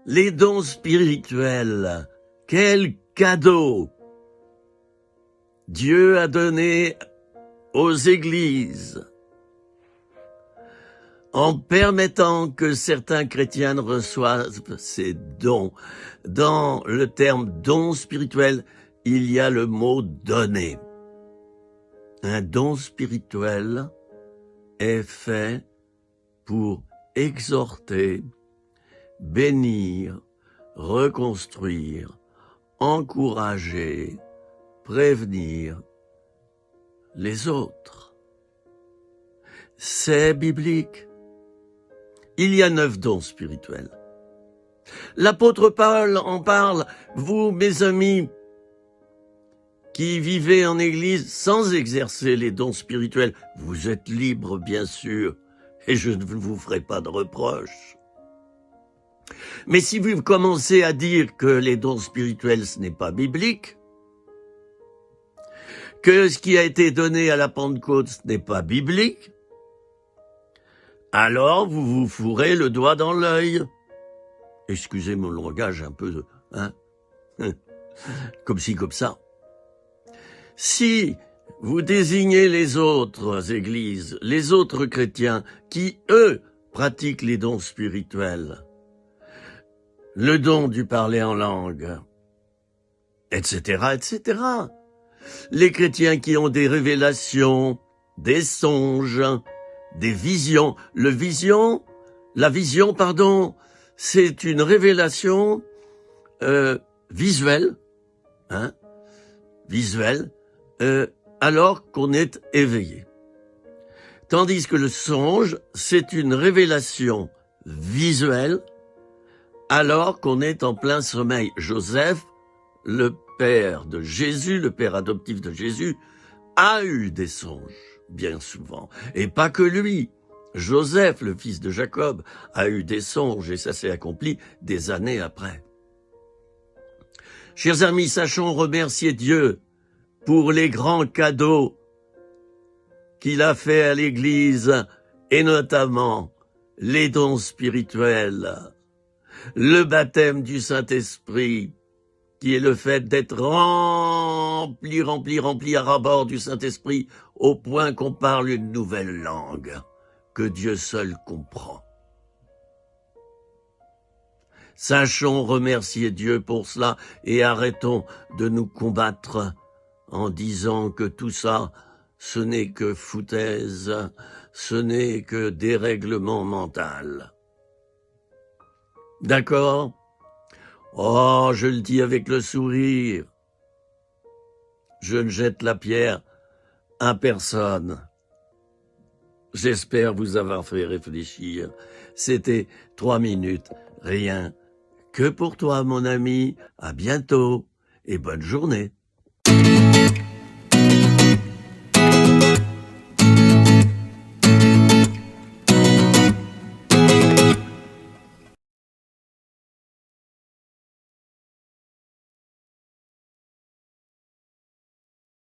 Les dons spirituels, quel cadeau Dieu a donné aux églises en permettant que certains chrétiens reçoivent ces dons. Dans le terme don spirituel, il y a le mot donner. Un don spirituel est fait pour exhorter, bénir, reconstruire, encourager, prévenir les autres. C'est biblique. Il y a 9 dons spirituels. L'apôtre Paul en parle, vous, mes amis, qui vivez en église sans exercer les dons spirituels, vous êtes libres, bien sûr, et je ne vous ferai pas de reproches. Mais si vous commencez à dire que les dons spirituels, ce n'est pas biblique, que ce qui a été donné à la Pentecôte, ce n'est pas biblique, alors vous vous fourrez le doigt dans l'œil. Excusez mon langage un peu, comme ci, comme ça. Si vous désignez les autres églises, les autres chrétiens, qui, eux, pratiquent les dons spirituels, le don du parler en langue, etc., etc., les chrétiens qui ont des révélations, des songes, des visions. La vision, c'est une révélation visuelle, alors qu'on est éveillé. Tandis que le songe, c'est une révélation visuelle, alors qu'on est en plein sommeil. Joseph, le père de Jésus, le père adoptif de Jésus, a eu des songes, bien souvent. Et pas que lui. Joseph, le fils de Jacob, a eu des songes, et ça s'est accompli des années après. Chers amis, sachons remercier Dieu pour les grands cadeaux qu'il a fait à l'Église, et notamment les dons spirituels, le baptême du Saint-Esprit, qui est le fait d'être rempli à ras-bord du Saint-Esprit, au point qu'on parle une nouvelle langue, que Dieu seul comprend. Sachons remercier Dieu pour cela, et arrêtons de nous combattre en disant que tout ça, ce n'est que foutaise, ce n'est que dérèglement mental. D'accord ? Oh, je le dis avec le sourire. Je ne jette la pierre à personne. J'espère vous avoir fait réfléchir. C'était 3 minutes, rien que pour toi, mon ami. À bientôt et bonne journée.